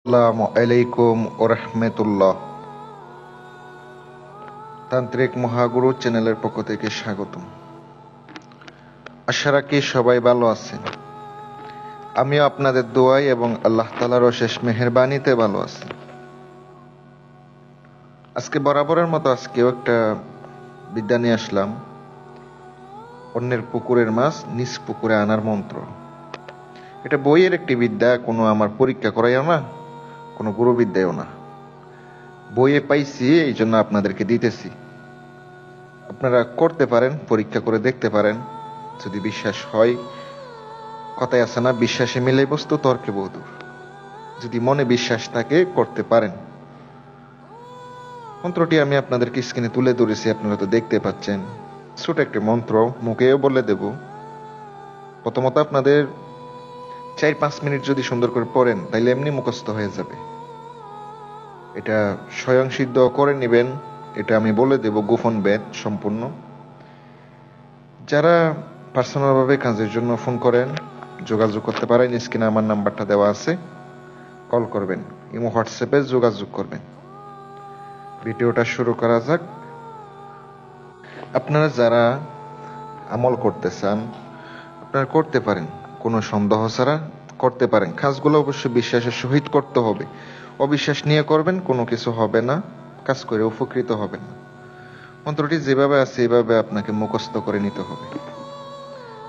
আসসালামু আলাইকুম ওরহমতুল্লাহ। তান্ত্রিক মহাগুরু চ্যানেলের পক্ষ থেকে স্বাগতম। আশা রাখি সবাই ভালো আছেন। আমিও আপনাদের দোয়াই এবং আল্লাহ তাআলার অশেষ মেহেরবানিতে ভালো আছি। আজকে বরাবরের মতো আজকেও একটা বিদ্যা নিয়ে আসলাম। অন্যের পুকুরের মাছ নিজ পুকুরে আনার মন্ত্র। এটা বইয়ের একটি বিদ্যা, কোনো আমার পরীক্ষা করাইও না, কোনো গুরুবিদ্যাও না। বইয়ে পাইছি, এই জন্য আপনাদেরকে দিতেছি। আপনারা করতে পারেন, পরীক্ষা করে দেখতে পারেন। যদি বিশ্বাস হয়, কথায় আছে না, বিশ্বাসে মিলে বস্তু তর্কে বহুদূর। যদি মনে বিশ্বাস থাকে করতে পারেন। মন্ত্রটি আমি আপনাদেরকে স্ক্রিনে তুলে ধরেছি, আপনারা তো দেখতে পাচ্ছেন। ছোট একটি মন্ত্র, মুখেও বলে দেব। প্রথমত আপনাদের 4-5 মিনিট যদি সুন্দর করে পড়েন তাইলে এমনি মুখস্থ হয়ে যাবে। এটা স্বয়ং সিদ্ধ করে নেবেন। এটা আমি বলে দেব, গোপন বেদ সম্পূর্ণ। যারা পার্সোনালভাবে কাজের জন্য ফোন করেন যোগাযোগ করতে পারেন, স্ক্রিনে আমার নাম্বারটা দেওয়া আছে, কল করবেন, ইমো হোয়াটসঅ্যাপে যোগাযোগ করবেন। ভিডিওটা শুরু করা যাক। আপনারা যারা আমল করতে চান আপনারা করতে পারেন, কোনো সন্দেহ ছাড়া করতে পারেন। কাজগুলো অবশ্যই বিশ্বাসের সহিত করতে হবে। অবিশ্বাস নিয়ে করবেন, কোনো কিছু হবে না, কাজ করে উপকৃত হবেন না। মন্ত্রটি যেভাবে আছে এভাবে আপনাকে মুখস্থ করে নিতে হবে,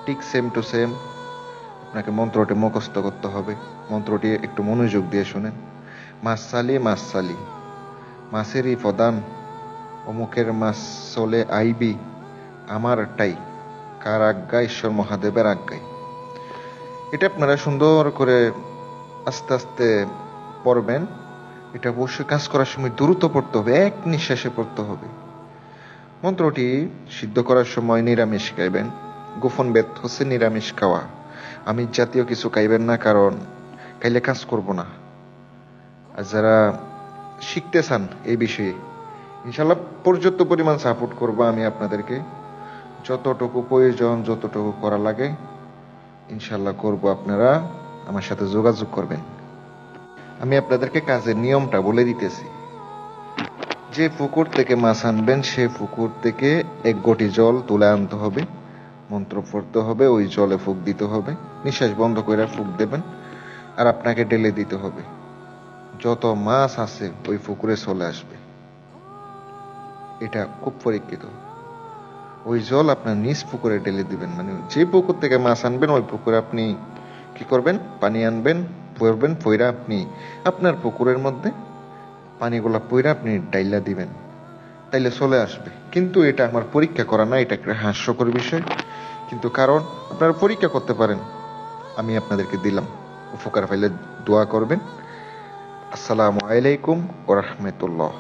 ঠিক সেম টু সেম আপনাকে মন্ত্রটি মুখস্থ করতে হবে। মন্ত্রটি একটু মনোযোগ দিয়ে শুনেন। মাসালি মাসালি, মাছেরই প্রধান, অমুকের মাছ চলে আইবি আমারটাই, কার আজ্ঞা? ঈশ্বর মহাদেবের আজ্ঞায়। এটা আপনারা সুন্দর করে আস্তে আস্তে পড়বেন। এটা অবশ্যই কাজ করার সময় দ্রুত পড়তে হবে, এক নিঃশ্বাসে পড়তে হবে। মন্ত্রটি সিদ্ধ করার সময় নিরামিষ খাইবেন। গোপন বেদ হচ্ছে নিরামিষ খাওয়া। আমিষ জাতীয় কিছু খাইবেন না, কারণ খাইলে কাজ করব না। আর যারা শিখতে চান এই বিষয়ে, ইনশাল্লাহ পর্যাপ্ত পরিমাণ সাপোর্ট করবো আমি আপনাদেরকে। যতটুকু প্রয়োজন, যতটুকু করা লাগে ইনশাল্লাহ করব। আপনারা আমার সাথে যোগাযোগ করবেন। আমি আপনাদেরকে কাজের নিয়মটা বলে দিতেছি। যে পুকুর থেকে মাছ আনবেন সে পুকুর থেকে 1 ঘটি জল তুলে আনতে হবে। মন্ত্র পড়তে হবে, ওই জলে ফুঁক দিতে হবে। নিঃশ্বাস বন্ধ করে ফুঁক দেবেন, আর আপনাকে ঢেলে দিতে হবে। যত মাছ আছে ওই পুকুরে চলে আসবে। এটা খুব পরীক্ষিত। ওই জল আপনার নিজ পুকুরে ঢেলে দিবেন, মানে যে পুকুর থেকে মাছ আনবেন ওই পুকুরে আপনি কি করবেন, পানি আনবেন, পড়বেন, পইরা আপনি আপনার পুকুরের মধ্যে পানিগুলা পইরা আপনি ডাইলা দিবেন, তাইলে চলে আসবে। কিন্তু এটা আমার পরীক্ষা করা না, এটা একটা হাস্যকর বিষয়, কিন্তু কারণ আপনারা পরীক্ষা করতে পারেন। আমি আপনাদেরকে দিলাম, উপকার পাইলে দোয়া করবেন। আসসালামু আলাইকুম ওয়া রাহমাতুল্লাহ।